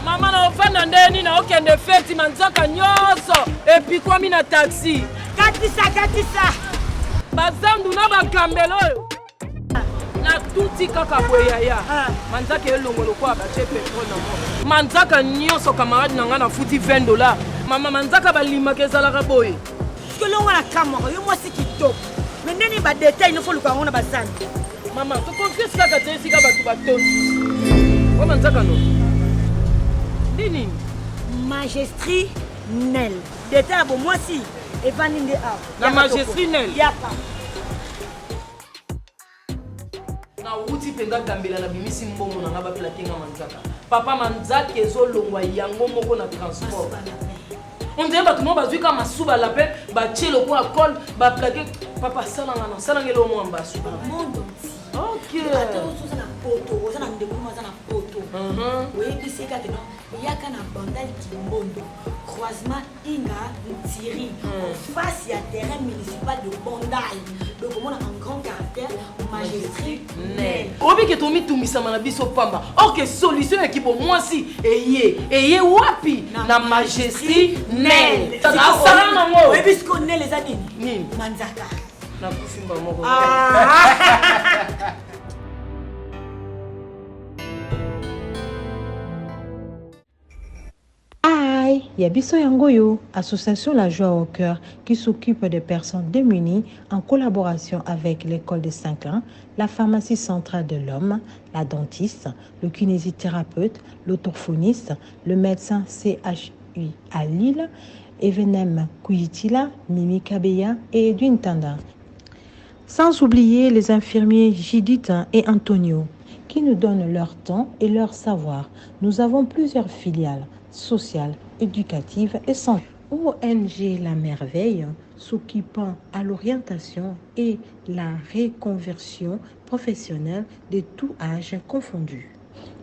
Maman na ofana ndeni na okende feti manzaka nyoso epi kwa mina taxi katisa bazandu na bakambelo na tuti kaka boyaya manzaka elongolo kwa bache petrol na mo manzaka nyoso camarade na nga na futi $20 mama manzaka balima kezala ka boy kolonga na kamera yo mwasi kitoko mais ndeni ba detail il faut le kango na bazani mama to confesse kaka tesi ka batu batonzi wa manzaka no Dini Magistri Nel. Détail bon moi si et vaninde a. La Magistri Nel. Yapa. Na uti penga gambela na bimisi mbongo na ngaba pela kinga manzaka. Papa manzaka ezolongwa yango moko na transport. On dirait ba tout monde bazui ka masuba la pe ba chelo ko akol ba plaquer papa sala ngana sala ngelo mo ambasu. Mondo. OK. Attends ça na poto, ça na ndeko ça na poto. Oui, puis c'est que non. Il y a qu'un bandal qui mondo. Croisement Inga Thierry. Face il y a terrain municipal de Bandal. Donc on a un grand caractère magistri Nel. Obi ke tomi tumisa na biso pamba. OK, solution équipe moi si eye wapi na magistri Nel. Ça sala na mo. Oui, puisqu'on est les adini. Ni Manzaka. Na kusimba moko. Yabiso Yangoyo, association La Joie au Cœur, qui s'occupe des personnes démunies en collaboration avec l'école de Saint-Clain, la pharmacie centrale de l'homme, la dentiste, le kinésithérapeute, l'orthophoniste, le médecin CHU à Lille, Evenem Kuyitila, Mimi Kabeya et Edwin Tanda. Sans oublier les infirmiers Judith et Antonio, qui nous donnent leur temps et leur savoir. Nous avons plusieurs filiales sociales, éducatives et santé. ONG La Merveille, s'occupant à l'orientation et la reconversion professionnelle de tout âge confondu.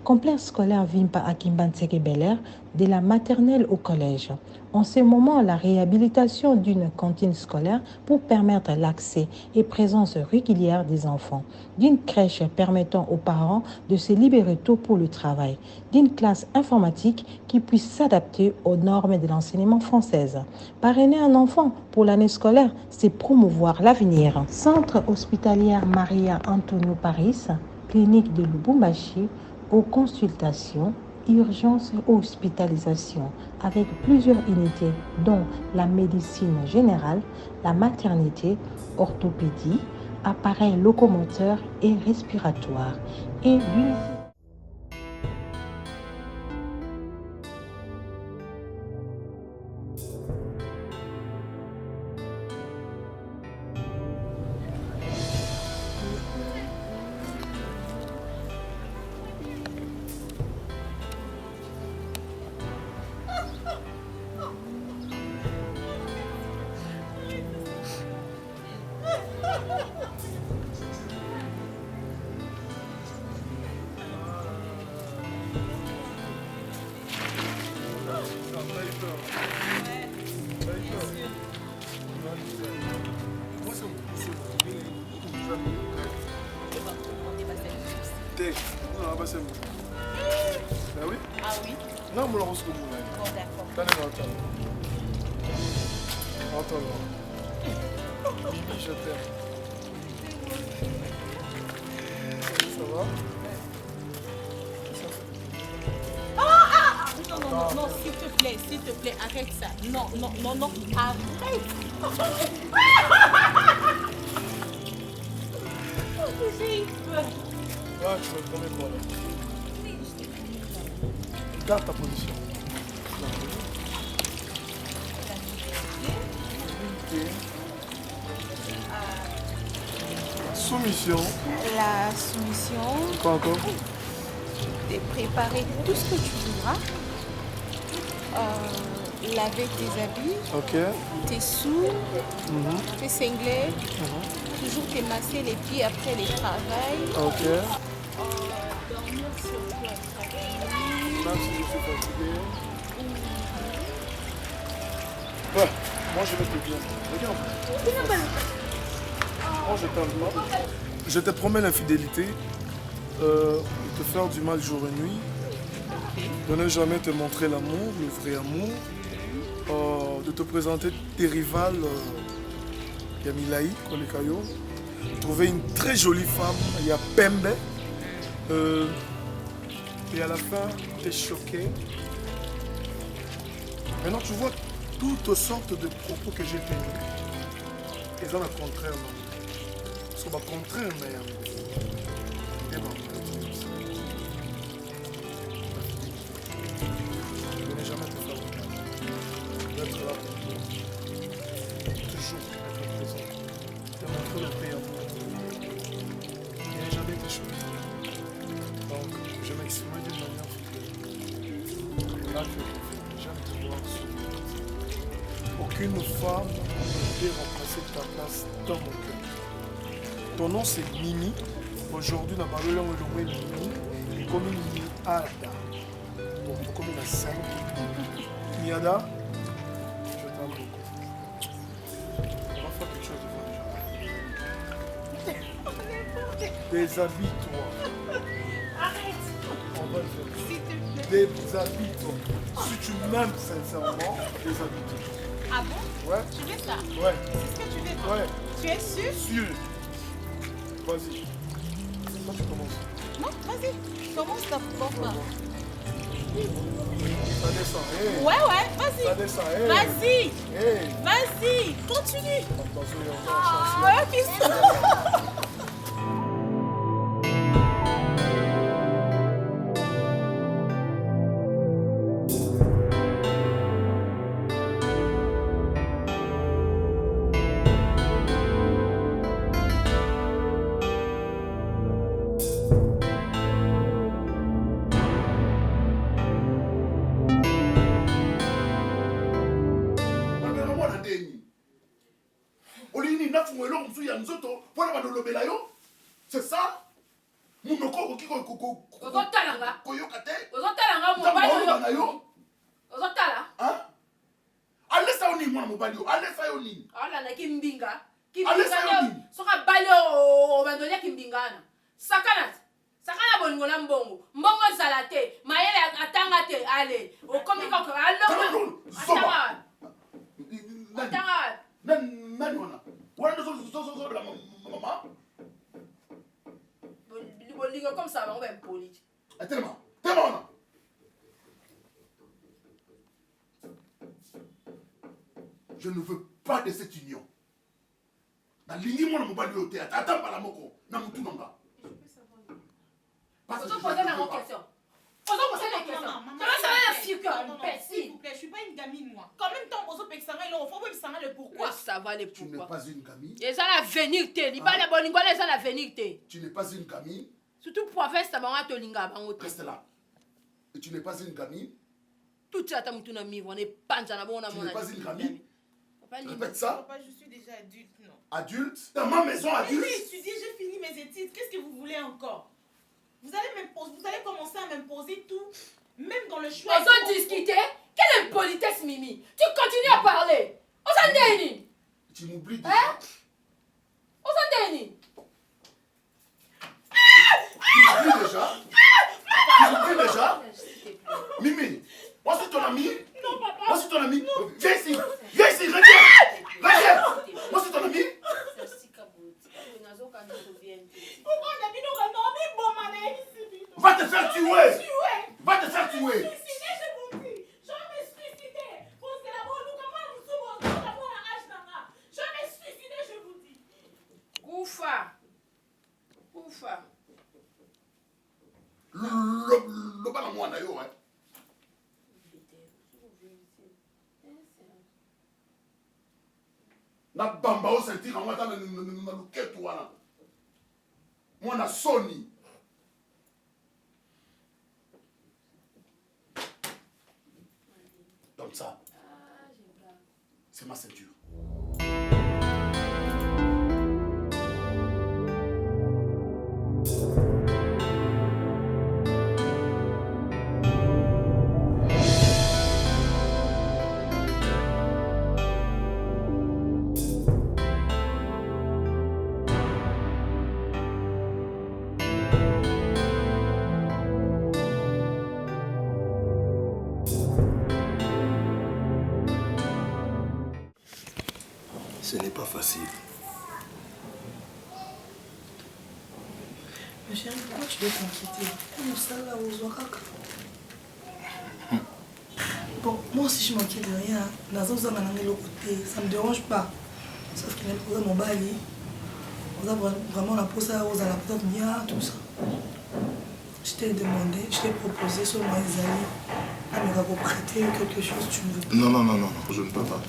Complexe scolaire Vimpa à Kimbanseke Bel-Air, de la maternelle au collège. En ce moment, la réhabilitation d'une cantine scolaire pour permettre l'accès et présence régulière des enfants, d'une crèche permettant aux parents de se libérer tôt pour le travail, d'une classe informatique qui puisse s'adapter aux normes de l'enseignement française. Parrainer un enfant pour l'année scolaire, c'est promouvoir l'avenir. Centre hospitalier Maria Antonio Paris, clinique de Lubumbashi, aux consultations, urgences et hospitalisation avec plusieurs unités dont la médecine générale, la maternité, orthopédie, appareils locomoteurs et respiratoires et l'unité. Non, mon rose comme vous. Bon, d'accord. Attends. Mimi, je t'aime. Ça va? Non, s'il te plaît, arrête ça. Non, arrête. J'ai eu peur. Ouais, tu me promets quoi là? Garde ta position. Soumission. La soumission, Quoi encore? de préparer tout ce que tu voudras. Laver tes habits, Ok. tes sous, tes cinglés, toujours te masser les pieds après le travail. Ok. Dormir sur toi. Même si je suis fatigué. Ouais, moi je vais te dire. Regarde. Moi je t'aime pas. Je te promets l'infidélité, de te faire du mal jour et nuit, de ne jamais te montrer l'amour, le vrai amour, de te présenter tes rivales, Yamilaï, Kolekayo, trouver une très jolie femme, il y a Pembe, et à la fin, tu es choqué. Maintenant, tu vois toutes sortes de propos que j'ai tenus. Ils sont le contraire, non? C'est le contraire, mais... Et bon, je ne vais jamais te faire de mal. Je vais être là pour toi. Toujours être présent. Te montrer le vrai amour. Il n'a jamais été choqué. Donc, je m'exprime d'une manière fidèle. Là, j'aime te voir sourire. Aucune femme ne peut remplacer ta place dans mon cœur. Ton nom c'est Mimi. Aujourd'hui, dans ma langue, le mot Mimi est comme une Miada. Bon, comme une 5. Miada, je t'aime beaucoup. On va faire quelque chose de vrai. Déshabille-toi. Arrête. On va le faire. S'il te plaît. Déshabille-toi. Si tu m'aimes sincèrement, déshabille-toi. Ah bon? Ouais? Tu veux ça? Ouais. C'est ce que tu veux? Ouais. Tu es sûr? Sûr. Vas-y. Toi, tu commences. Non, vas-y. Commence d'abord par. Ça descend. Hey. Ouais, vas-y. Ça descend. Hey. Vas-y. Hey. Vas-y. Continue. Attention, il y a encore un chance. Ouais, puis c'est ça? Alesa oni mwana mobali yo, alesa yo nini? Ala na kimbinga. Alesa yo nini? Soka bali o bandonya kimbingana. Sakana bolingo na mbongo. Mbongo zalate, mayele atanga te ale. Okomi ko alo. Zoba. Atanga. Nani wana? Wana zo la mama? Bolingo comme ça, on va impoli. Tellement wana. Je ne veux pas de cette union. Na lingi mwana mobali yo te ata bala moko na mutu nanga. Parce que je poser la question. Posons poser la question. Je vais savoir la fille que s'il vous plaît, je suis pas une gamine moi. Quand même temps poser pexanga il faut même savoir le pourquoi. Ça va les Tu pourquoi. n'es pas une gamine. Et ça l'avenir te, li ba la bolingo les ça l'avenir te. Tu n'es pas une gamine. Surtout province ta bango to linga bango te. Reste là. Et tu n'es pas une gamine. Tout ça ta mutu na mi, on est panza na bona Tu mona. n'es pas une gamine. Répète Papa, ça. je suis déjà adulte, non. Adulte? Dans ma maison adulte? J'ai étudié, j'ai fini mes études. Qu'est-ce que vous voulez encore? Vous allez commencer à m'imposer tout, même dans le choix. On s'en discuter. Quelle impolitesse, Mimi. Tu continues à parler. On s'en dénie. Tu m'oublies déjà. Hein? On s'en dénie. Tu m'oublies déjà? Tu m'oublies déjà? Mimi. ici. Moi, c'est ton ami. Non, papa. Moi, c'est ton ami. Viens ici. Viens ici, reviens. Reviens. Moi, c'est ton ami. Va te faire tuer. Va te faire tuer. Le bas moi na yo hein. Na bamba o sentir en wata na luketu wana. Moi na Sony. Comme ça. C'est ma ceinture. Ce n'est pas facile. Mais chérie, pourquoi tu dois t'inquiéter? Bon, moi aussi je m'inquiète de rien. Dans un côté, ça ne me dérange pas. Sauf qu'il y a un problème au Bali. On a vraiment la pose à Rosa, la peut-être bien, tout ça. Je t'ai demandé, je t'ai proposé sur moi, Isaïe, à me prêter quelque chose, tu ne veux pas. Non, non, non, non, je ne peux pas.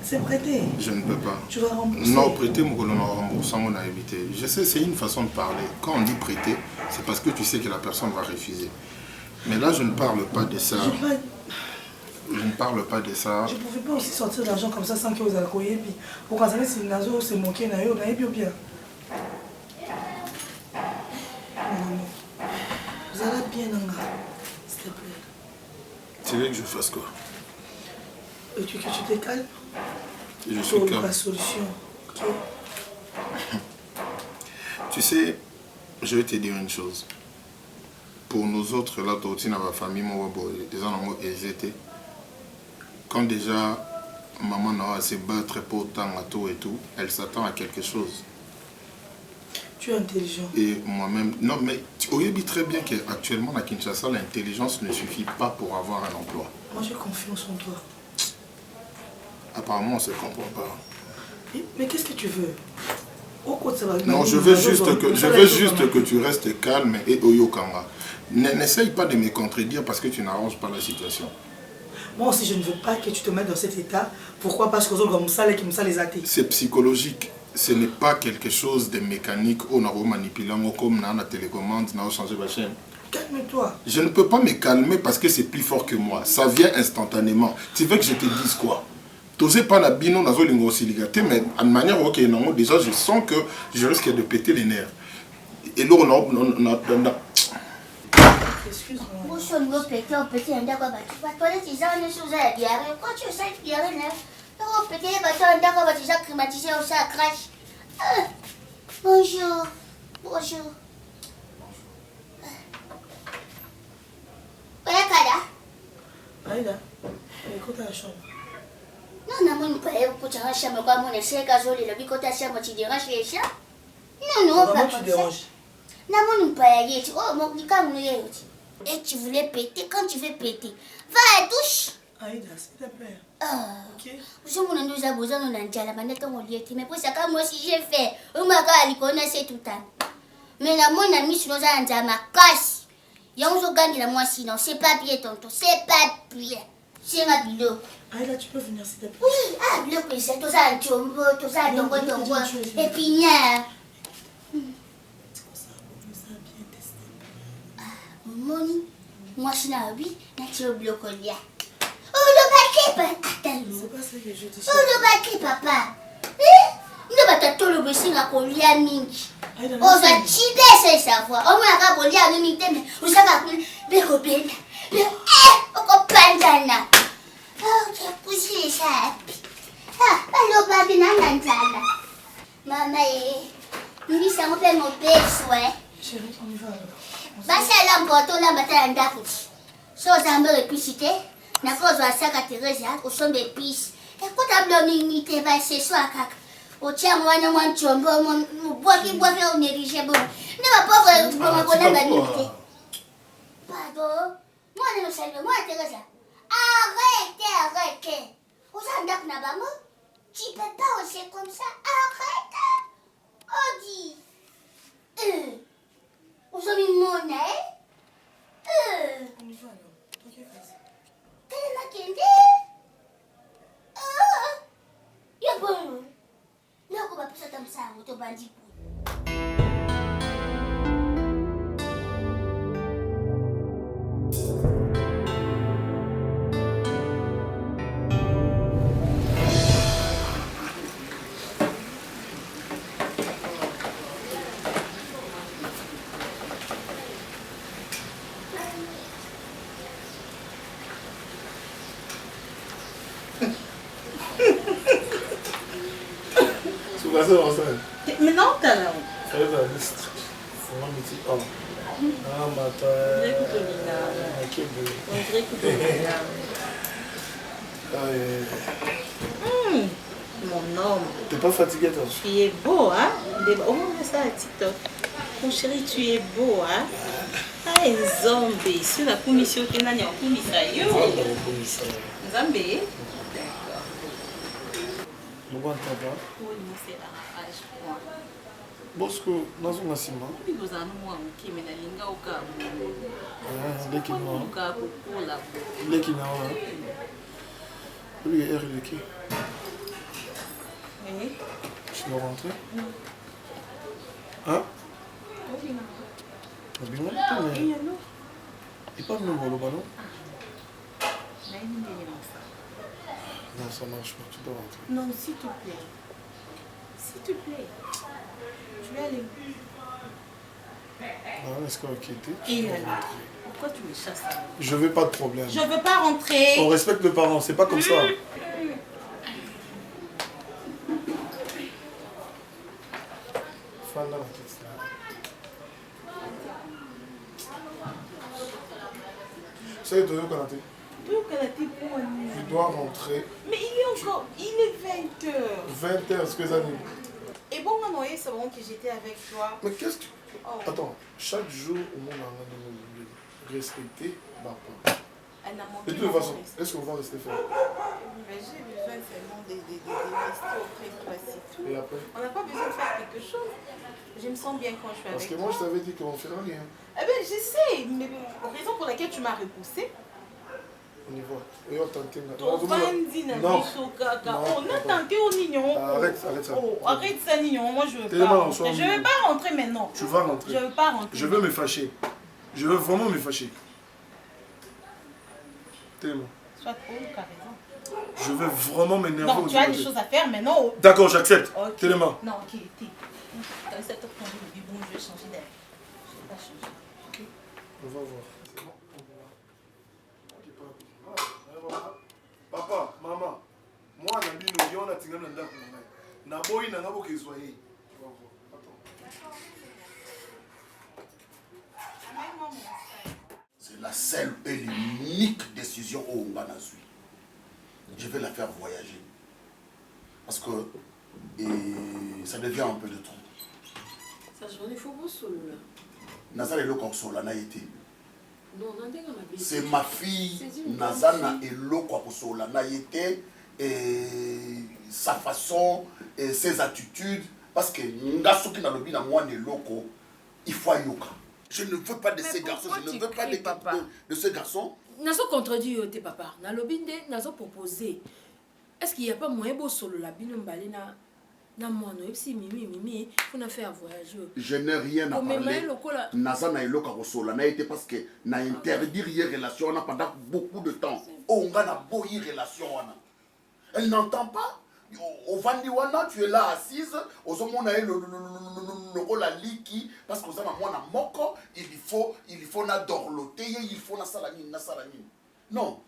C'est prêter. Je ne peux pas. Tu vas rembourser. Non, prêter, mon colonel, remboursant, on a évité. Je sais, c'est une façon de parler. Quand on dit prêter, c'est parce que tu sais que la personne va refuser. Mais là, je ne parle pas de ça. Je ne parle pas de ça. Je ne pouvais pas aussi sortir de l'argent comme ça sans que vous alcooliez. Puis, pour qu'on sache si Nazo s'est moqué, on a bien bien. Vous allez bien, Nanga, s'il te plaît. Tu veux que je fasse quoi? Tu veux que tu te calmes? Je suis calme. La solution, ok? Tu sais, je vais te dire une chose. Pour nous autres, là, dans la famille, les gens hésité. Quand déjà, maman n'a se battre pour autant à tout et tout, elle s'attend à quelque chose. Tu es intelligent. Et moi-même, non mais tu dis très bien qu'actuellement à Kinshasa, l'intelligence ne suffit pas pour avoir un emploi. Moi j'ai confiance en toi. Apparemment, on ne se comprend pas. Mais qu'est-ce que tu veux? Non, je veux juste que tu restes calme et oyokanga. N'essaye pas de me contredire parce que tu n'arranges pas la situation. Moi aussi, je ne veux pas que tu te mettes dans cet état. Pourquoi? Parce que les athées. C'est psychologique. Ce n'est pas quelque chose de mécanique. On a manipulé comme dans la télécommande, on a changé la chaîne. Calme-toi. Je ne peux pas me calmer parce que c'est plus fort que moi. Ça vient instantanément. Tu veux que je te dise quoi? Tu n'oses pas la bino dans le mais de manière ok, non, déjà je sens que je risque de péter les nerfs. Et là, on a excuse-moi. Bonjour. Bonjour. Aïda, écoute la chambre. Non, non, pas pour la chambre, comme on essaie de le bicote à chambre, tu déranges les chats? Non, non, pas tu déranges. Non, non, pas y aller. Oh, mon comme nous y est. Et tu voulais péter quand tu veux péter. Va à la douche. Aïda, s'il te plaît. Ok. Vous nous avons besoin de la manette en lieu. Mais pour ça, moi aussi j'ai fait. On m'a connaissé tout le temps. Mais la mon ami sur nos à ma casse. Il y a un jour gagné la moi sinon. C'est pas bien, tonton. C'est pas bien. C'est ma bilo. Aïda, tu peux venir s'il te plaît. Oui, ah, bilo, c'est tout ça, tombo, tout ça, tombo. Et puis, Moni, moi je suis là, oui, je bloque le lien. Oh, le paquet, papa. C'est pas ça que je te dis. Oh, le paquet, papa. Ne va pas tout le besser à coller mingi. Oh, ça tibé, c'est savoir. Oh, moi, je vais coller mingi, mais vous savez, mais combien? Mais, oh, pandana. Oh, j'ai poussé les sapes. Ah, le paquet, nanana. Maman, il dit ça me fait mon père, ouais. Chérie, on y va alors. Basi ala mpoto la matanda kuti. So so ozambe épices te nakozwa saka Teresa osomba épices ekuta blomingi te baseswa kaka otia mwana mwa nchombo bwaki onérige bon ne bapauvre bomabona banini te pardon mwana nosalio mwana Teresa arrête oza ndako na bango tu peux pas oser comme ça arrête odi ozomimona telema kende yo bono noko bapesa ta mosango tobandi Mais non, t'as là. Ça va être liste. C'est un petit homme. Ah, ma toi. On dirait que mon homme. T'es pas fatigué, toi? Tu es beau, hein? Au moins, ça à TikTok. Mon chéri, tu es beau, hein? Ah, un zombie. Si on a commission, tu n'as pas commissaire. Zombie? Pourquoi tu n'as pas? Oui, c'est l'arrachage pour moi. Bosco, dans son assiment. Oui, vous en avez moi, qui m'a dit que vous avez L'équipe noire. un L'équipe noire. Lui, il est qui? Oui. Tu dois rentrer? Hein? Il pas venu voir le ballon? Non, ça marche pas, tu dois rentrer. Non, s'il te plaît. S'il te plaît. Je vais aller. Ah, est-ce qu'on va quitter? Et alors? Pourquoi tu me chasses? Je veux pas de problème. Je veux pas rentrer. On respecte le parent, c'est pas comme ça. Fala, ça y est, tu dois rentrer. Mais il est encore. Il est 20h. 20h, est-ce que ça dit? Et bon, non, c'est bon que j'étais avec toi. Mais qu'est-ce que tu... Oh. Attends, chaque jour, au monde, on a de respecter papa. De toute façon, est-ce qu'on va rester faire? Mais j'ai besoin seulement de rester auprès de toi, c'est tout. Et après? On n'a pas besoin de faire quelque chose. Je me sens bien quand je suis Parce avec que toi. moi, je t'avais dit qu'on ne fera rien. Eh bien, je sais, mais la raison pour laquelle tu m'as repoussé. On y va. Et on tente. Non. On a tenté au Nignon. Arrête ça. Oh, arrête ça, Nignon. Moi, je veux Tellement pas on rentrer. sort Je veux pas rentrer maintenant. Tu vas rentrer. Je veux pas rentrer. Je veux me fâcher. Je veux vraiment me fâcher. Tellement. Soit trop, tu as raison. Je veux vraiment m'énerver. Non, tu as des choses à faire maintenant. D'accord, j'accepte. Ok. Tellement. Non, ok, quand ça te prend le bibon, je vais changer d'air. Je vais pas changer. Ok. On va voir. C'est bon, on va voir. Papa, maman, moi, on a tingé dans le ndako. Na boy na ngabo kezwaye. Tu vas voir. Attends. C'est la seule et l'unique décision au Nganazui. Je vais la faire voyager. Parce que ça devient un peu de trop. Ça journée faut beau solo là. Nazana et Loko Solana été. Non, on a des gamins. C'est ma fille Nazana et Loko Solana été et sa façon et ses attitudes. Parce que Ngasoki na lobi na moi ne Loko, il faut yoka. Je ne veux pas de ces garçons, je ne veux pas de ces garçons. Nazo contredit tes papa. Na lobinde nazo proposé. Est-ce qu'il n'y a pas moyen beau solo la bino mbali na mono si mimi faut na faire voyager. Je n'ai rien à parler. Nazana et Loka Rosola n'a été parce que n'a interdit rien relation pendant beaucoup de temps. On a boyi relation. Elle n'entend pas. Au Vandiwana, tu es là assise. Au Zomona le rôle à Liki parce que Zama moi na moko, il faut na dorloter, il faut na salamine. Non.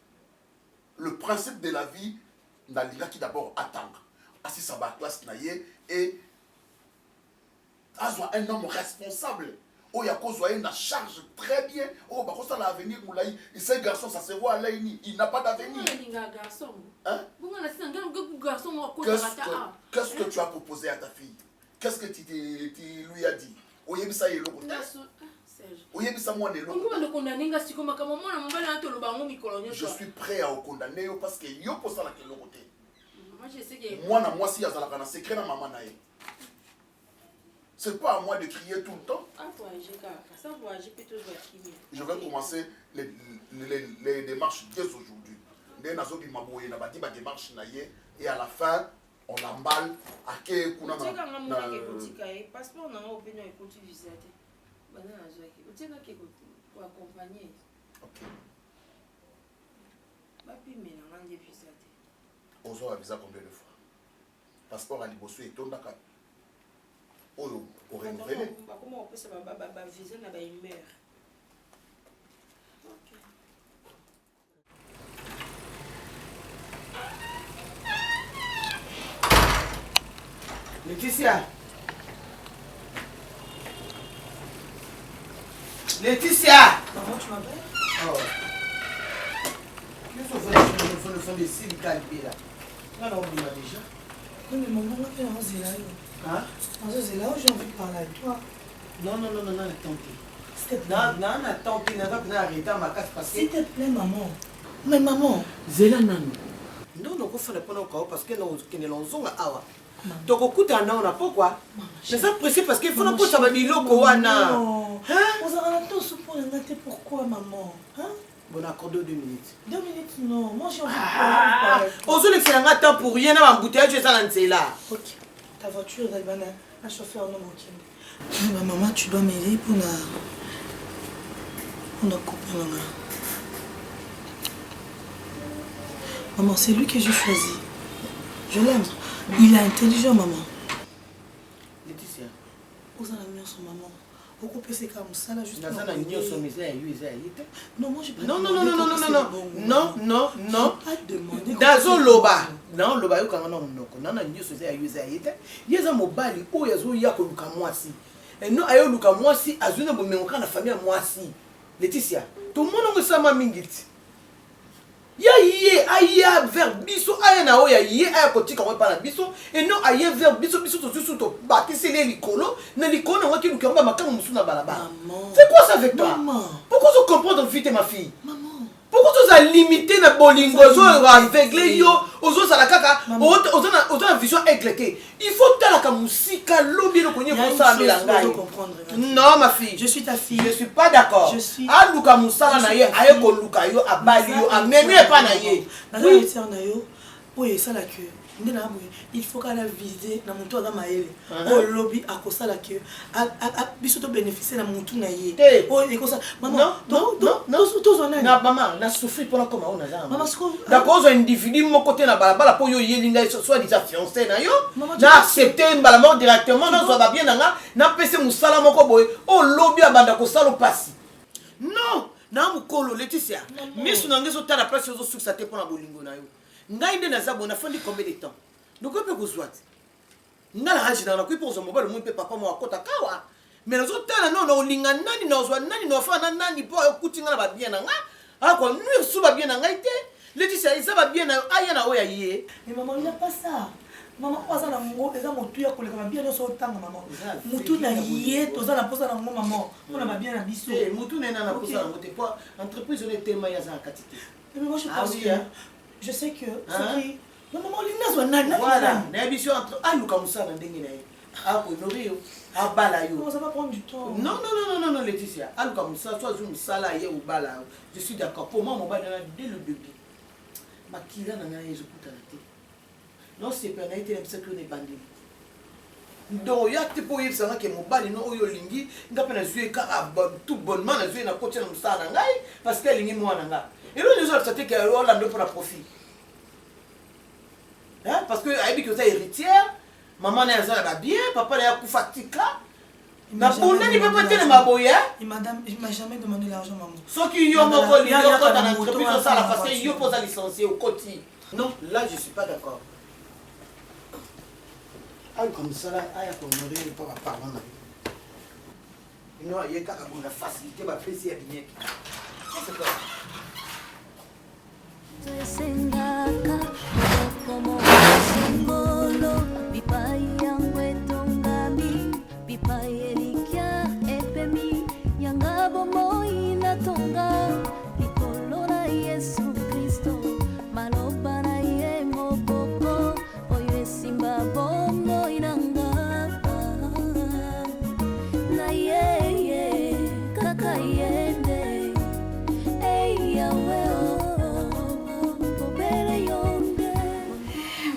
Le principe de la vie, n'a qui d'abord attendre. Assis sa classe naïe et avoir un homme responsable. Oh, il y a cause na charge très bien. Oh, bah, ça l'avenir moulaï. Et ce garçon, ça se voit là, il n'a pas d'avenir. Hein? Qu'est-ce que tu as proposé à ta fille? Qu'est-ce que tu lui as dit? Oh, il y a ça, il est je suis prêt à le condamner parce que yo pour ça la côté. Moi si yazala kana secret na maman na. C'est pas à moi de crier tout le temps. Je vais commencer les démarches dès aujourd'hui. Et à la fin, on l'emballe à quel coup Ozo a visa combien de fois? Passeport à Liboso et Tondaka. Oh, au renouvelé. Comment on peut se visa na ba humeur? Laetitia. Laetitia. Comment tu m'appelles? Oh. Qu'est-ce que vous faites des signes calpés là? On a oublié déjà. Oui, mais maman, on a fait un zéla. Hein? Un zéla, j'ai envie de parler avec toi. Non, attends. S'il te plaît. Non, attends, tu n'as pas arrêté ma casse parce que... S'il te plaît, maman. Mais maman. Zéla nano. Non, il faut le prendre parce que nous sommes là. Donc, au coup d'un an, on n'a pas quoi. Mais ça, précis parce qu'il faut la poche à ma milo, Kowana. Non. On s'en rend compte pour l'inventer. Pourquoi, maman? Hein? Bon, d'accord, 2 minutes. 2 minutes, non. Moi, j'ai envie de parler. Ozo le fait un temps pour rien à embouteillage, je suis là. Ok. Ta voiture, un chauffeur non ok. Ma maman, tu dois m'aider pour la couper. Maman, c'est lui que j'ai choisi. Je l'aime. Il est intelligent, maman. Laetitia. Où est la son maman? Pourquoi c'est comme ça là juste non, moi j'ai pas non. Dazo loba. Non, loba yo kanga na munoko. Nana nyoso za yuza yete. Yeza mobali o yazo yako luka mwasi. Et non ayo luka mwasi azuna bomengoka na famille mwasi. Laetitia, tout le monde ngosama mingiti. Ya vers biso aya na oya aya kotika ko pa na biso et non aya vers biso to to batisi les likolo na likolo na waki lukamba makanga musu na balaba. C'est quoi ça avec toi? Maman. Pourquoi tu comprends vite ma fille? Maman. Pourquoi tu as limité na bolingo zo aveuglé yo ozo sala kaka ozo na vision éclairée. Il faut tala ka musika lobi lo konye ko sa melanga. Non ma fille, je suis ta fille. Je suis pas d'accord. Je suis aluka musala na ye aye ko luka yo abali yo amemi pas na ye. Oui, c'est en ayo. Oui, ça la queue. Il faut qu'elle viser dans mon tour dans ma aile. Oh lobby à cause la queue. À biso to bénéficier dans mon tour na ye. Oh et comme ça. Maman, non. Maman, na souffrir pour la comment on a. Maman, d'accord, un individu mon côté na balabala pour yo yelinga soit déjà fiancé na yo. Na accepter mbalamo directement na soit bien na pese musala moko boy. Oh lobby abanda ko salo pasi. Non, na mukolo Laetitia. Misu nangezo tala place yo succès pour na bolingo na yo. Ngai nde naza bona fandi combien de temps donc on peut kozwati ngala haji na ko pour mobile mo pe papa mo akota kawa mais nazo tala non linga nani nozwa nani no fa nani po okutinga na ba bien na nga ako nuire sous ba bien na ngai te Laetitia isa ba bien na aya na oya ye mais maman il n'a pas ça. Maman oza na ngo eza motu ya koleka ba bien no so tanga maman mutu na ye toza na posa na ngo maman on a ba bien na biso mutu na na posa na ngote po entreprise on était ma ya za katite mais moi je pense que je sais que ce qui non maman l'ina soit nana voilà n'habitude entre aluka musana ndenge na ye ako norio abala yo ça va prendre du temps non Laetitia aluka musala soit une sala ye ou bala je suis d'accord pour moi mon bala dès le début makila na nga yezo kutana te non c'est pas naite même ça que on est bandé donc ya te po yebisa que mon bala no oyo lingi ngapa na zue ka tout bonnement na zue na kotia na musala ngai parce que lingi mwana nga. Et là, les autres, c'était qu'elle a pour la profit. Hein? Parce que elle dit que c'est héritière, maman n'a pas bien, papa n'a pas fatika. Ma bonne n'est pas peut-être ma boya. Et madame, il m'a jamais demandé l'argent, maman. Sauf qu'il y a mon collègue, il y a un entreprise de ça, parce qu'il y a pas à licencier au côté. Non, là, je ne suis pas d'accord. Ah, comme ça, là, il y a qu'on aurait pas parler. Non, il y a quelqu'un qui a facilité ma fessée à bien. C'est quoi?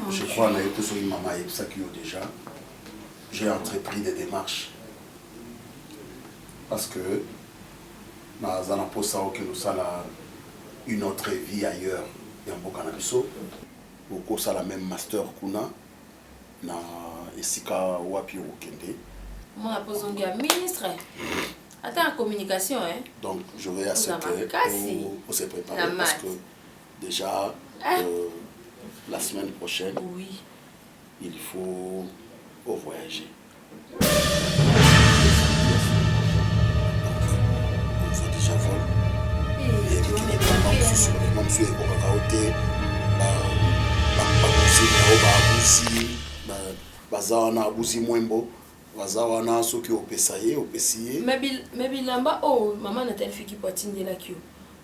Je crois que sur maman et ça qui déjà, j'ai entrepris des démarches parce que dans la poste que nous avons une autre vie ailleurs et en Bokanabiso, beaucoup ça la même master kuna na esika wapi okende. Moi la pose un ministre. Attends la communication hein. Donc je vais accepter pour se préparer parce que déjà la semaine prochaine, oui, il faut voyager. Donc, on va déjà vol. Et qui n'est pas sur le même sujet pour raconter bazana abusi mwembo bazawana soki opesaye opesiye mais bilamba oh maman Nathalie fiki potinde la kio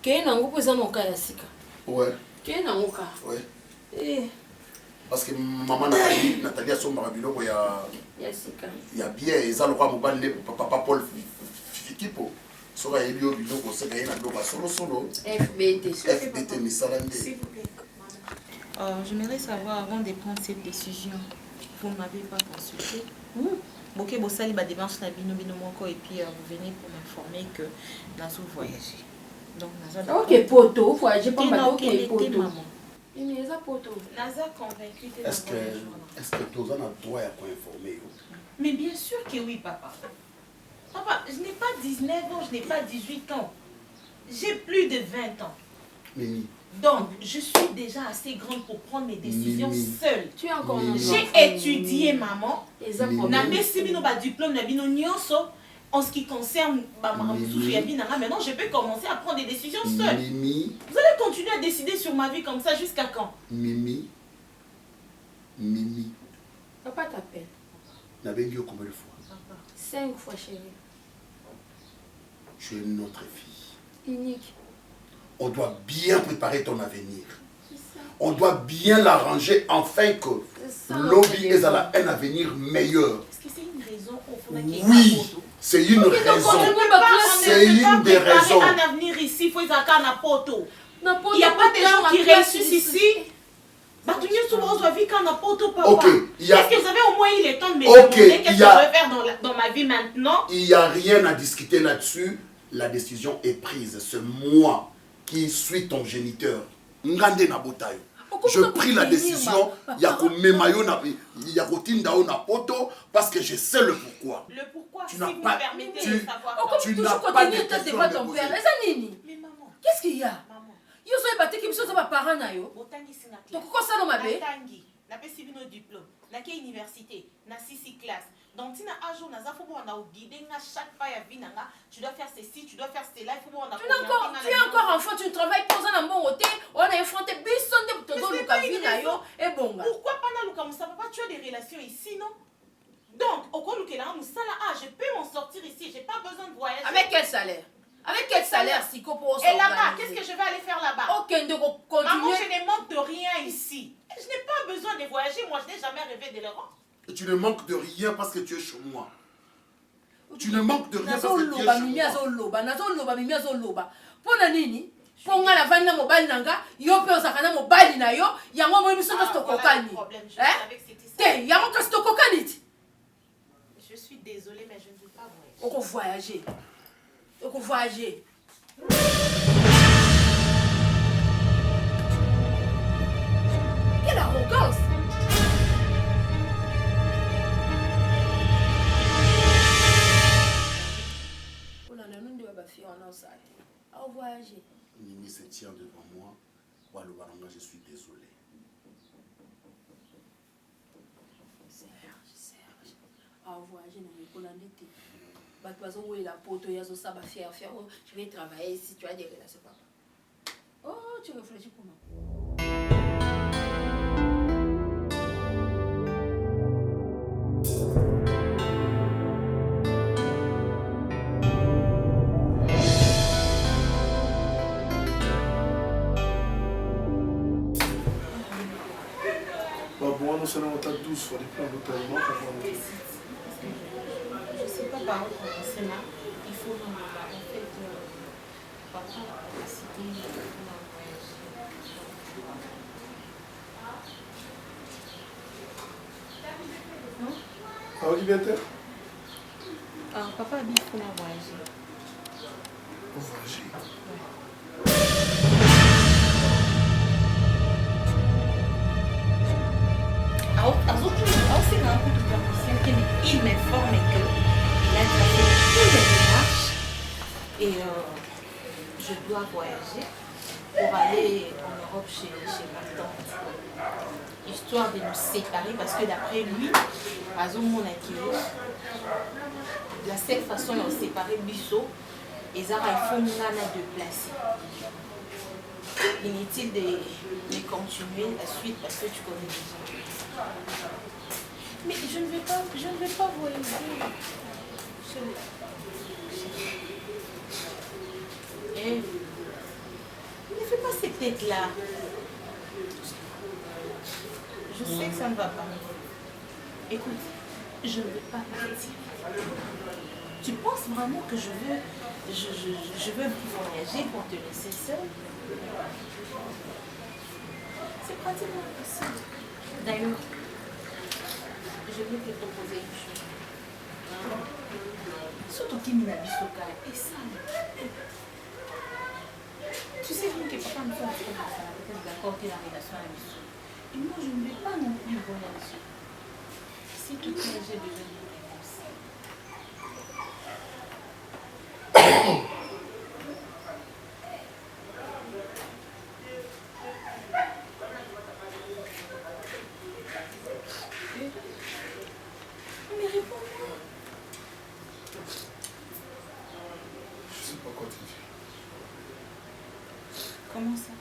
ke na ngo pesa no ka ya sika ouais ke na ngo ka ouais parce que maman Nathalie a son biloko ya sika ya bien eza lokwa mobali papa Paul fikipo soka elio biloko seka ina biloko solo FBT misalande. S'il vous plaît. J'aimerais savoir avant de prendre cette décision, vous ne m'avez pas consulté. Ok, bon, ça, il y a des démarches et puis vous venez pour m'informer que Nazo voyager. Donc, Nazo. Ok, poto, voyager pas mal. Ok, poto. Maman. Il y a poto. Nazo convaincu de Est-ce que tu as le droit à informer? Mais bien sûr que oui, papa. Papa, je n'ai pas 19 ans, je n'ai pas 18 ans. J'ai plus de 20 ans. Mimi. Donc, je suis déjà assez grande pour prendre mes décisions seule. Tu es encore j'ai étudié, maman. Diplôme en ce qui concerne maintenant, je peux commencer à prendre des décisions seule. Mimi. Vous allez continuer à décider sur ma vie comme ça jusqu'à quand? Mimi. Papa t'appelle. Combien de fois? 5 fois, chérie. Tu es notre fille. Unique. On doit bien préparer ton avenir. On doit bien l'arranger afin que l'Obi ait un avenir meilleur. Est-ce que c'est une raison? Oui, c'est une raison. C'est une des raisons. Un avenir ici, il faut y avoir un poteau. Il n'y a pas de gens qui réussissent ici. Ok, est-ce que vous avez au moins eu le temps de me demander qu'est-ce que je vais faire dans ma vie maintenant? Il n'y a rien à discuter là-dessus. La décision est prise. C'est moi qui suis ton géniteur. Ngande na botayo. Je pris la décision, parce que je sais le pourquoi. Le pourquoi, tu si n'as vous pas, permettez tu, de savoir. tu n'as pas de question à me poser. Mais maman, qu'est-ce qu'il y a? Maman. Yo so ebate ki biso za ba parents na yo. Donc quoi ça no mabe? Natangi, na pesi bino diplôme, na ke université, na 6 classe. Donc tina un jour na za faut on a guidé na chaque pas ya vie nanga, tu dois faire ceci, tu dois faire cela, il faut on a. Tu es encore enfant, tu ne travailles pas dans un bon hôtel, on a affronté biso de todo luka vie na yo et bonga. Pourquoi pas na luka musa papa, tu as des relations ici non? Donc au ko lukela musala je peux m'en sortir ici, j'ai pas besoin de voyager. Avec quel salaire? Avec quel salaire si pour et là-bas, qu'est-ce que je vais aller faire là-bas? Ok, de continuer. Maman, je ne manque de rien ici. Je n'ai pas besoin de voyager, moi je n'ai jamais rêvé de le rendre. Et tu ne manques de rien parce que tu es chez moi. Tu ne manques de rien parce que tu es chez moi. Pona nini? Ponga la vana mobile nanga, yo pe osakana mobile na yo, yango mo biso to kokani. Te, yango to kokani. Je suis désolée mais je ne veux pas voyager. On voyager. On voyager. Quelle arrogance! On a un de ma fille en enceinte. On voyager. Mimi se tient devant moi. Je suis désolé. Serge. On voyager dans les colonnettes. la poto, ça va faire, je vais travailler si tu as des relations, papa. Oh, tu réfléchis comment? Bon, nous sommes en tas 12 fois des plans d'hôtel. Je ne sais pas par où commencer là. Il faut en fait, papa a décidé de voyager. Non? Ah, Liberté? Papa a dit qu'il faut voyager. Pour voyager? Il m'informe qu'il a déjà fait toutes les démarches et je dois voyager pour aller en Europe chez ma tante, histoire de nous séparer parce que d'après lui, la seule façon de nous séparer, Bisso, et Zara, il faut nous de placer. Inutile de continuer la suite parce que tu connais déjà. Mais je ne vais pas voyager. Ne fais pas ces têtes-là. Je sais que ça ne va pas. Écoute, je ne vais pas partir. Tu penses vraiment que je veux voyager pour te laisser seule? C'est pratiquement impossible. D'ailleurs, je vais te proposer une chose. Surtout qui m'a dit et ça. Tu sais bien que papa me fait peut-être d'accord que la relation à la mission. Et moi, je ne vais pas non plus voyager. Si tout est, j'ai besoin d'une réponse. Mais réponds-moi. Je sais pas quoi te dire. Comment ça?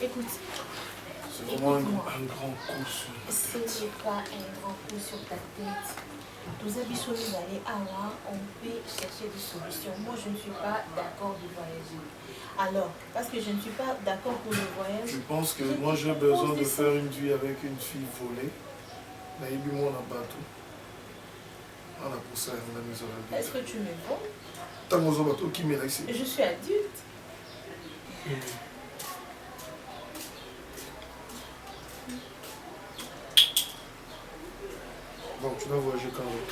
Écoute. C'est vraiment un grand coup sur ta tête. Ce n'est pas un grand coup sur ta tête. Nous habitons d'aller à là, on peut chercher des solutions. Moi, je ne suis pas d'accord de voyager. Alors, parce que je ne suis pas d'accord pour le voyage. Je pense que moi, j'ai besoin de faire une vie avec une fille volée. Naïbi, moi, on n'a pas tout. On a pour ça, on a mis sur la vie. Est-ce que tu me vois? T'as mon bateau qui m'est là ici. Je suis adulte. Bon, tu dois voyager quand même.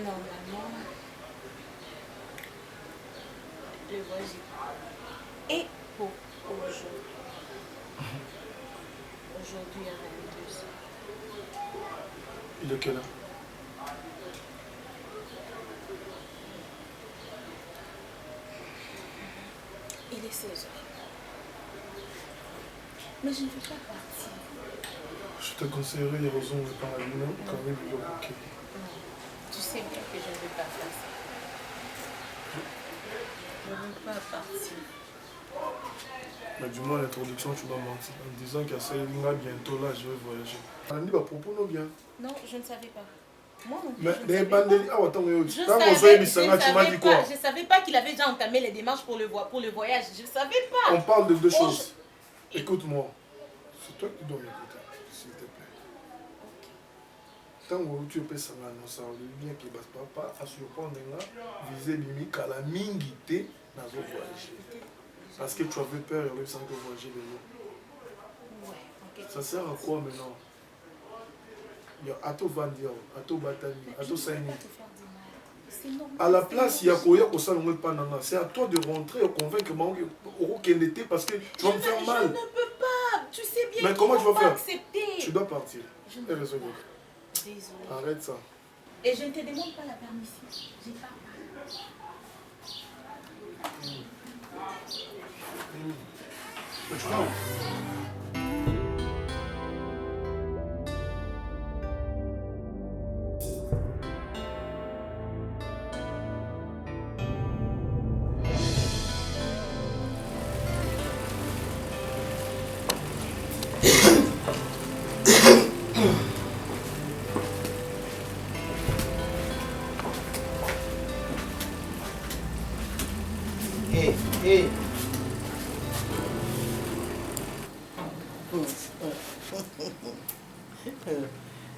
Normalement, le voyage est pour aujourd'hui. Aujourd'hui à 22h. Il est quelle heure? Il est 16h. Mais je ne veux pas partir. Je te conseillerais, Roson, de parler à lui-même, quand même, il est ok. Tu sais bien que je ne veux pas faire ça. Je ne veux pas partir. Mais du moins, à l'introduction, tu m'as menti. En disant qu'à Saïlinga, bientôt là, je vais voyager. On a dit, bah, propos, non, bien. Non, je ne savais pas. Moi non plus. Mais des bandits. Ah, attends, je savais pas qu'il avait déjà entamé les démarches pour le voyage. Je ne savais pas. On parle de deux choses. Écoute-moi. C'est toi qui dois m'écouter, s'il te plaît. Tant que tu peux s'en annoncer, bien qu'il ne passe pas à surprendre, viser limite à la mingité dans le voyage. Parce que tu avais peur, il y sans que voyager les gens. Ça sert à quoi maintenant? Ato Vandia, Ato Batani, Ato Saini. À la place, il y a Koya Kosalongo Pananga. C'est à toi de rentrer et convaincre qu'elle était parce que tu vas me faire mal. Je ne peux pas. Tu sais bien. Mais comment tu vas faire? Accepter. Tu dois partir. Désolée. Arrête ça. Et je ne te demande pas la permission. J'ai pas. Mais tu vois.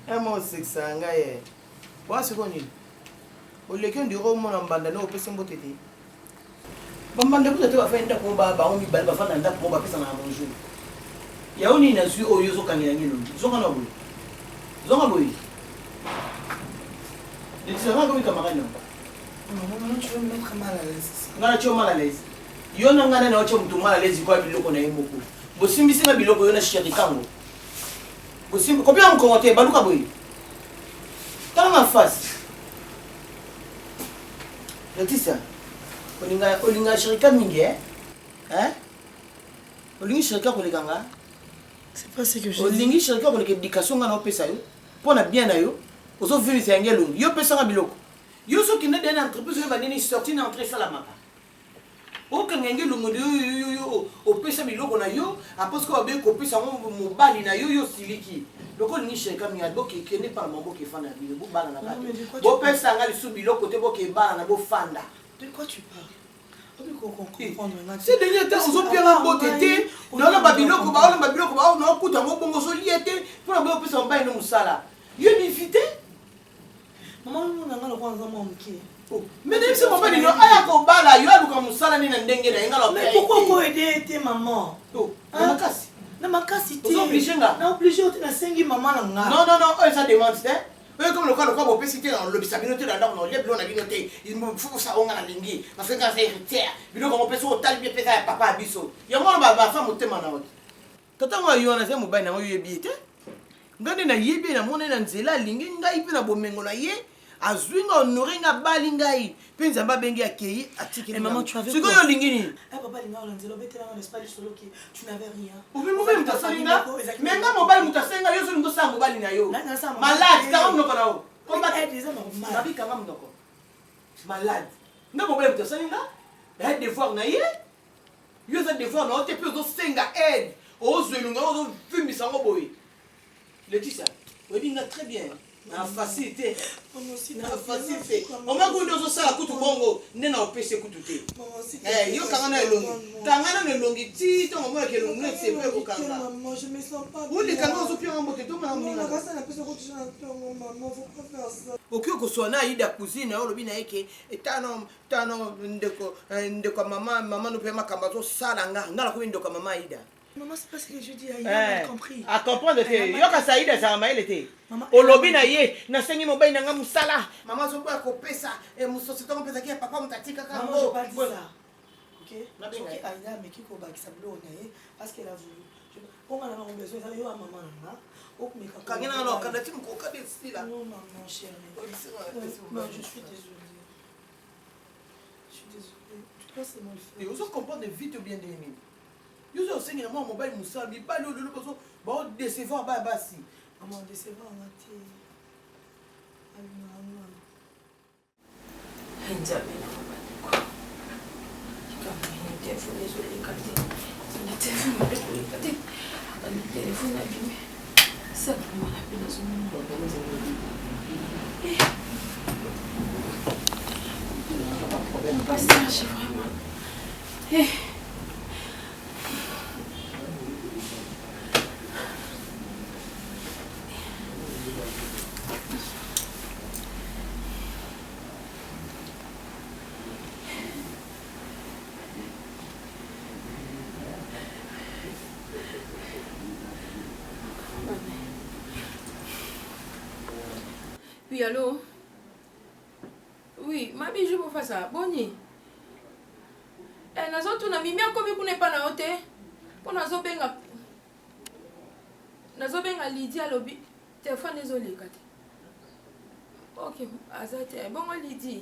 Amo seksanga ye. Wasi koni. Oleki ndiro mona mbanda no pese mbote te. Bambanda kuta te bafenda ko ba omi bali bafana nda ko ba pesa na bonjour. Yaoni na zui oyo zo kangela ngelo. Zonga na boy. Zonga boy. Et tu seras comme camarade non? Non, tu veux me mettre mal à l'aise. Ngana tu mal à l'aise. Yo na ngana na ocho mtu mal à l'aise kwa biloko na yemoko. Bosimbisi na biloko yo na shiri kango. Bosimbi combien on commenter baluka boy. Tala ma face. Laetitia. Olinga shirika mingi hein? Olingi shirika ko lekanga? C'est pas ce que je dis. Olingi shirika ko leke éducation ngana opesa yo. Pona bien na yo. Ozo vérifier ngelo. Yo pesa nga biloko. Yo so kinde dena entreprise yo banini sorti na entrer sala mapa. O kangenge lungu yo opesa biloko na yo apos ko ba ko pesa mo mobali na yo siliki. Loko ni shirika mingi boke kene par mambo ke fana bi bo bana na ka. Bo pesa nga lisu biloko te boke bana na bo fanda. De quoi tu parles? C'est dernier temps on pire en beauté non na babiloko ba on kuta mo bongo so liete pour ba pesa on ba ino musala. Yo m'invité? Maman, nous n'avons pas encore manqué. Mais même si maman dit non, aya ko bala yo aluka musala ni na ndenge na ngala. Mais pourquoi ko aider tes maman? Na makasi. Na makasi te. Vous obligez nga. Na obligé te na sengi maman na nga. Non, ça demande hein. Comme le cas bo pesité dans le bisabinoté dans dans les blonds na binoté. Il me faut ça on na lingi parce que quand c'est héritière, bino ko peso hotel bien pesa papa biso. Ya mo ba femme motema na wot. Tata mo yo na se mo ba na yo yebi te. Ngande na yebi na mona na nzela lingi ngai pe na bomengo na ye azwinga honore nga bali ngai pe nzamba bengi akei atiki. Et maman tu avais quoi? Siko yo lingi ni. Eh papa linga on nzela betela na espace solo qui tu n'avais rien. Obi mo be mutasalinga. Menga mobali mutasenga yo so ndo sa mobali na yo. Malade kama mnoko na o. Combat est déjà normal. Nabi kama mnoko. Malade. Nga mobali mutasalinga. Ya devoir na ye. Yo za devoir na o te pe zo senga aide. O zo lunga o zo fumisa ngo boy. Laetitia, oui, très bien. La facilité. La facilité. On m'a dit que ça la coûte bongo. Nena opese coûte. Yo kangana elongi. Kangana nelongi ti to mo ke longi c'est peu ko kanga. Maman, je me sens pas. Ou les kangana zo pire en beauté to maman. Non, la ça n'a plus de routine maman, faut pas faire ça. Okyo ko sona ida cousine o lobi na yeke etano ndeko maman no pema kambazo sala ngala ko ndeko maman ida. Maman, c'est pas ce que je dis. Elle a compris. À comprendre que yo ka saïda ça maman était. O lobi na ye na sengi mo bay na nga musala. Maman zo ba ko pesa e musosi to pesa ki papa mutatika ka maman, je pas dit ça. OK? Na benga Aïda mais qui ko ba ki sablo na ye parce qu'elle a voulu. On a besoin ça yo à maman na. Kangena no kada ti mko kada sila. Non maman chérie. Non, je suis désolée. Je suis désolée. Tu dois seulement le faire. Et vous comprendre vite bien des mines. Yo zo sengi na mo mobile musala bi ba lo baso ba décevoir ba basi. Maman décevoir on a été. Nzambe na mabandiko. Kama telefone ezolekate. Na telefone ezolekate. Na telefone abime. Ça vraiment la peine de son problème passage vraiment. Oui, allô? Oui, ma bijou pour faire ça. Boni. Eh, nazo tuna mimi akomi kuna pa na hote. Po nazo benga. Nazo benga Lydia lobi. Téléphone ezoleka te. OK, azate. Bongo Lydia.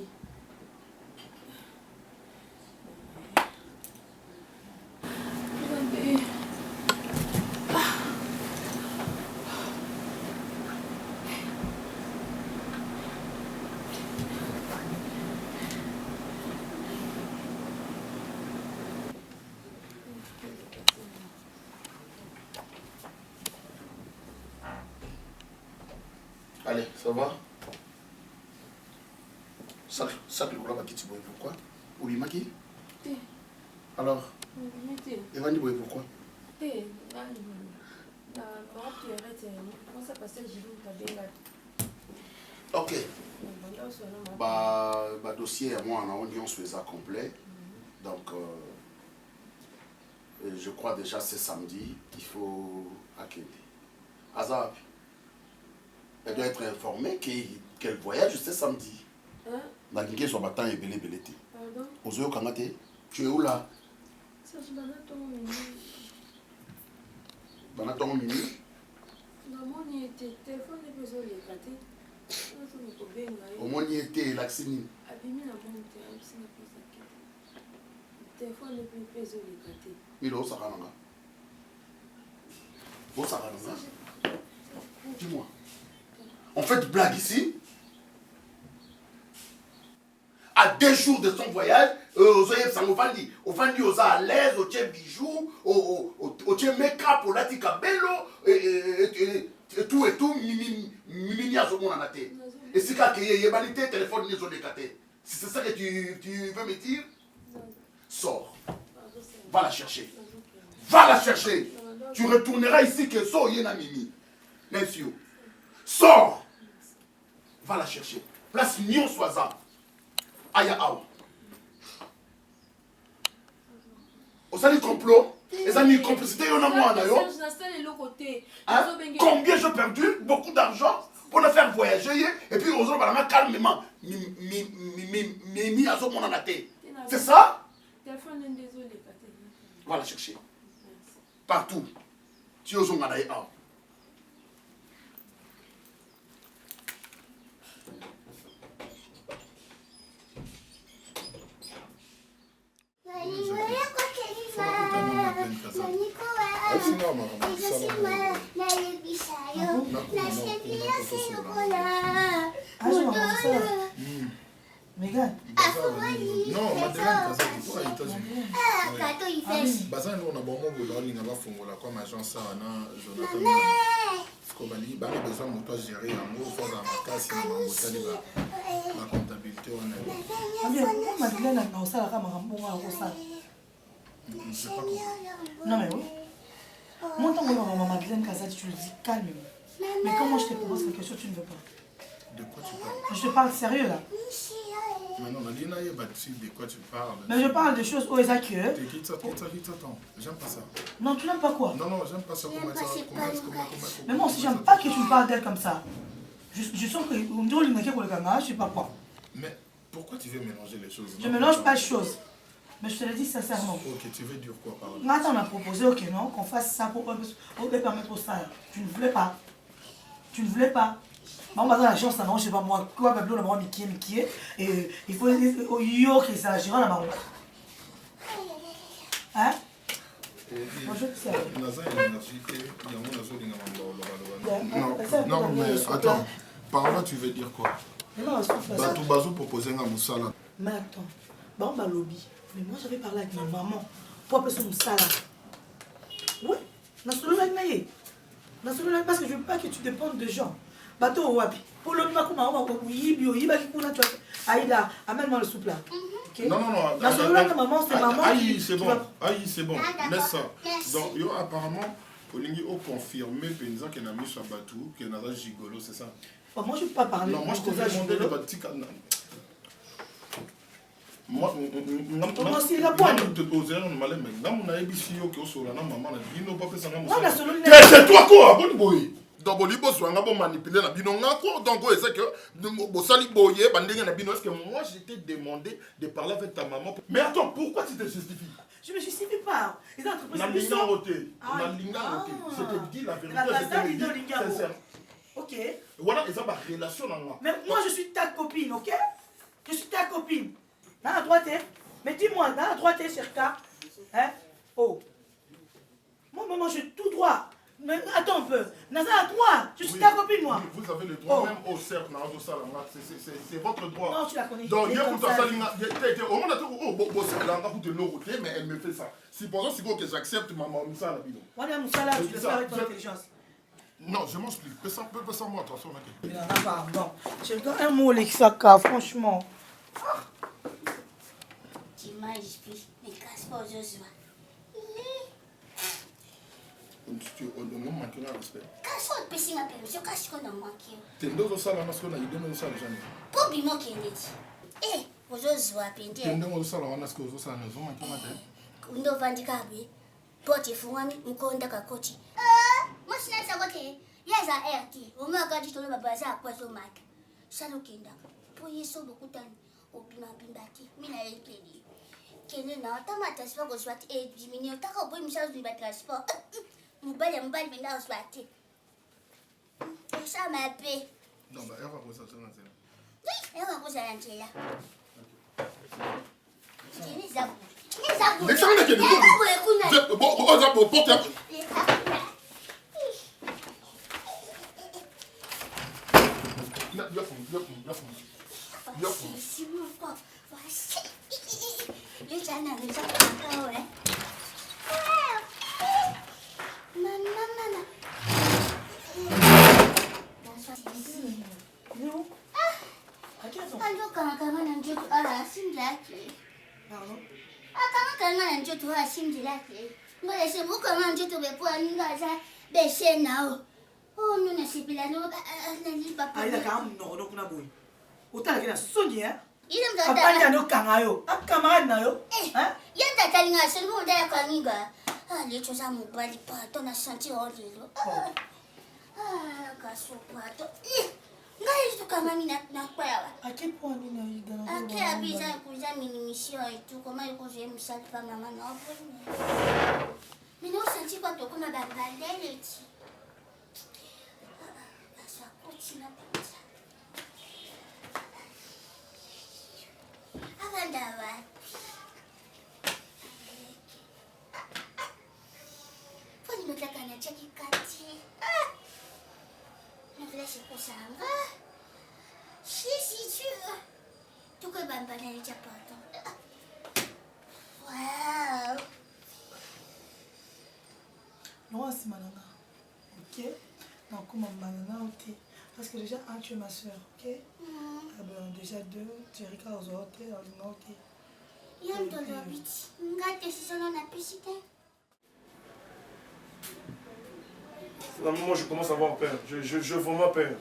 Allez, ça va? Ça le voilà qui tu pourquoi? Ou lui maki? Alors, Evan dit pourquoi? Ok. Bah, dossier à moi en audience faisait complet. Donc, je crois déjà c'est samedi, il faut accueillir. Azab, elle doit être informée qu'elle voyage c'est samedi. Dans le soit battant et belé belé. Ozo Kamate, tu es où là? Banaton mini. Au moins il était l'accini. Il est Sarananga. Où Sarananga? Dis-moi. On fait de blague ici? À 2 jours de son voyage, aux à l'aise, au tien bijoux, au tien make-up, au latika bello, et tout, mini à ce moment en a été. Et c'est quand il y a banité, téléphone, ils ont décaté. Si c'est ça que tu veux me dire, sors. Va la chercher. Va la chercher. Tu retourneras ici que so yena mimi. Monsieur. Sors. Va la chercher. Place Nyon Soisa. Aya awa. Osali complot. Les amis, complicité, il y en a moins d'ailleurs. Combien j'ai perdu? Beaucoup d'argent pour le faire voyager. Et puis, aux autres, calmement. C'est ça? Va la chercher. Partout. Tu es au Manaï. Megan. Non, Madeleine Kazaki, pour les États-Unis. Bazan, on a beaucoup de gens qui ont fait comme agence Jonathan. Scobali, il a besoin de toi gérer un mot, faire la casse, la comptabilité. Madeleine a pensé à la caméra. Je ne sais pas comment. Non, mais oui. Moi, tant que Madeleine Kazaki, tu le dis calmement. Mais comment je te pose la question, tu ne veux pas? De quoi tu parles? Je te parle sérieux là. Mais non, de quoi tu parles? Mais je parle des choses où ils accueillent. J'aime pas ça. Non, tu n'aimes pas quoi? Non, j'aime pas ça. Mais moi aussi, j'aime pas que tu me parles d'elle comme ça. Je sens que on dirait qu'il y a pour le camarade, je sais pas quoi. Mais pourquoi tu veux mélanger les choses? Je mélange pas les choses. Mais je te le dis sincèrement. Ok, tu veux dire quoi par là? Maintenant, on a proposé, ok, non, qu'on fasse ça pour permettre au salaire. Tu ne voulais pas. Tu ne voulais pas. Bon, maintenant, la chance, je sais pas moi, quoi, Pablo, la maman, Mickey, et il faut yo que ça gère la maman. Hein? Bonjour, c'est non, mais attends, par là, tu veux dire quoi? Batou proposé un moussala. Mais attends, bon, bah, lobby. Mais moi, j'avais parlé avec ma maman pour appeler ce moussala. Oui, dans ce là, parce que je veux pas que tu dépendes de gens. Bateau wapi. Pour le moment, comment Aïda, amène-moi le soupe là. Okay? Non. Dans ce là, maman, c'est maman. Aïe, c'est bon. Aïe, c'est bon. Laisse ça. Donc, yo, apparemment, Olingi a confirmé qu'elle a mis sur Batou, qu'elle a gigolo, c'est ça? Oh, moi, je ne peux pas parler. Non, moi, je t'ai demandé le Batik. Moi, aussi, il a pas. C'est toi quoi? Donc bolibo swanga bon manipuler la bino ngako donc c'est que bosali boye bandenge na bino est-ce que moi je t'ai demandé de parler avec ta maman. Mais attends, pourquoi tu te justifies? Je me justifie pas. Les entreprises na linga roté. Je te dis la vérité, c'est sincère. OK. Voilà, et ça ma relation là. Mais moi je suis ta copine, OK? Je suis ta copine. Dans la droite, mais dis-moi, dans la droite, Cherka. Hein? Oh. Moi, maman, je suis tout droit. Mais attends un peu. Naza a droit. Je suis ta copine, moi. Vous avez le droit même au cercle. C'est votre droit. Non, tu la connais. Donc, il y a tout ça. Au moment où mais elle me fait ça. C'est pour ça que j'accepte ma maman. Voilà, Moussala, tu le fais avec ton intelligence. Non, je m'explique. Fais ça moi, attention. Pardon. Je donne un mot, Lexaka, franchement. Dimanche, puis, mais casse pas aux autres. On manque de respect. Casse-toi, petit ma permission, casse-toi dans mon cœur. Tu es dans le salon, parce qu'on a eu deux salles, jamais. Pour bien qu'il est. Eh, aux autres, appeler. Tu es dans le salon, on a ce que vous avez, on manque de matin. Ndo vandikabe. Pote fungami mkonda kakoti. Moi sina savoir que yeza RT. O ma ka ditolo babaza kwa so mak. Salo kenda. Po yeso bokutani. Opima pimbati. Mina ekeli. Kene na tama transport ko swati e diminuer ta ko boy misao du transport. Mobile benda swati. Ça m'a paix. Non bah elle va poser ça dans la télé. Oui, elle va poser la télé. Tiens ça. Mais ça on a que de bon porte. À quel point on est dans la vie? À quel point une mission et tout, comment il faut jouer me salue pas maman, non? Mais non, senti quoi, tu comme un babalé, le petit. Ça continue à faire ça. Avant d'avoir. Faut nous mettre la canette qui cati. Ne vous laissez pas ça. Si tu veux. Tout que Bamba n'est déjà pas. Waouh. Non, c'est Manana. Ok? Donc, comment Manana, ok? Parce que déjà, un, tu es ma soeur, ok? Ah ben, déjà, deux, tu es Rika aux autres, ok? Yam de l'habit. Regarde si ça n'en a plus cité. Finalement, moi, je commence à avoir peur. Je vraiment peur.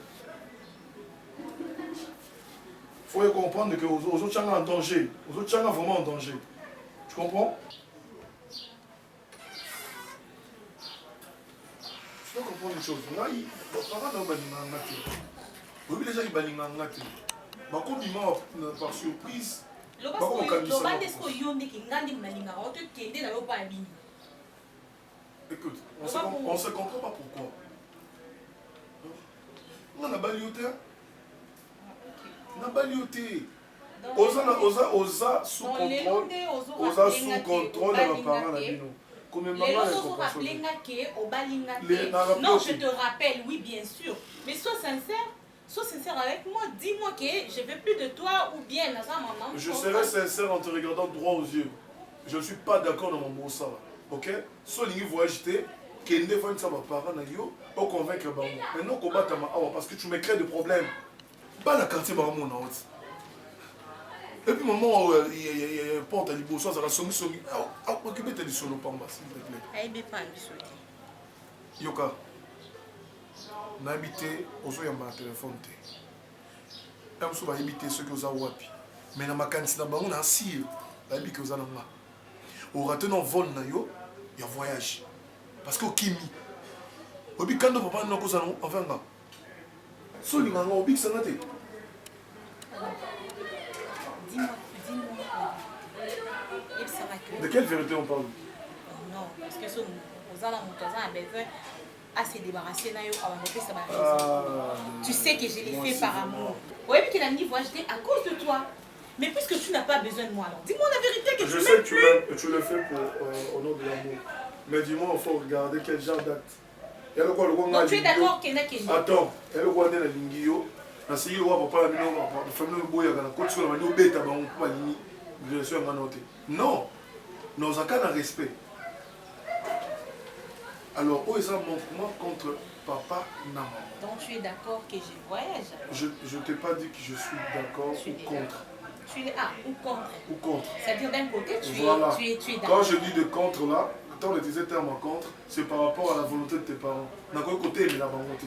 Il faut comprendre que aux autres sont en danger. Aux autres sont vraiment en danger. Tu comprends? Tu dois comprendre une chose. Là, il oui, déjà, il balinga en acte. Mais comme il m'a par surprise, écoute, on se comprend pas pourquoi. On a balioté. On a balioté. Osa sous contrôle. Osa sous contrôle de nos parents. Non, je te rappelle, oui, bien sûr. Mais sois sincère avec moi. Dis-moi que je veux plus de toi ou bien maman. Je serai sincère en te regardant droit aux yeux. Je ne suis pas d'accord dans mon bon ça. Ok? Soit il voyage, qu'il ne faut pas parents pour convaincre Bango. Mais non, combattre parce que tu me crées des problèmes. Pas la quartier Bango. Et puis, maman, il y a un porte à l'Ibosso, ça va sonner. Occupez tes solo pamba, s'il te plaît. Yoka, on a habité aux yeux de téléphone. On a habité ceux qui ont wapi. Mais dans ma cantine, on a assis. On a habité aux Anama. On a tenu un vol, il y a un voyage. Parce que Kimi. Quand on ne peut pas nous dire, on va faire. Si on a un big sanate. Dis-moi. De quelle vérité on parle? Non, parce que si on a besoin à se débarrasser, tu sais que je l'ai fait par amour. Oui, mais qu'il a mis voyage à cause de toi. Mais puisque tu n'as pas besoin de moi, alors dis-moi la vérité que je tu sais m'aimes plus. Que tu le fais au nom de l'amour. Mais dis-moi, il faut regarder quel genre d'acte. Donc tu es d'accord qu'il y en a qui... Attends, elle est au Rwanda, la Lingio. La CIO, papa, la famille de Boya, la côte sur la manio bêta, non, nous avons un respect. Alors, où est ça mon manquement contre papa, non. Donc tu es d'accord que je voyage? Je ne t'ai pas dit que je suis d'accord ou contre. Tu es ou contre. Ou contre. C'est-à-dire d'un côté, tu es d'accord. Quand je dis de contre là, quand on utilisait le terme contre, c'est par rapport à la volonté de tes parents. D'un côté, mais la volonté.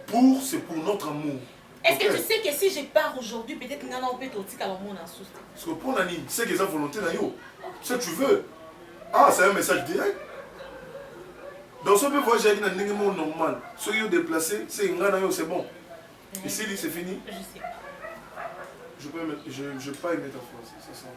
Pour, c'est pour notre amour. Est-ce que tu sais que si je pars aujourd'hui, peut-être qu'il y en a un peu d'autres qui ont mon assous. Parce que pour Nani, c'est que ça volonté là, yo. Si tu veux. Ah, c'est un message direct. Dans ce peu voyage avec un monde normal, ceux qui ont déplacé, c'est c'est bon. Ici, c'est fini. Je sais. Je peux pas aimer ta phrase, c'est ça.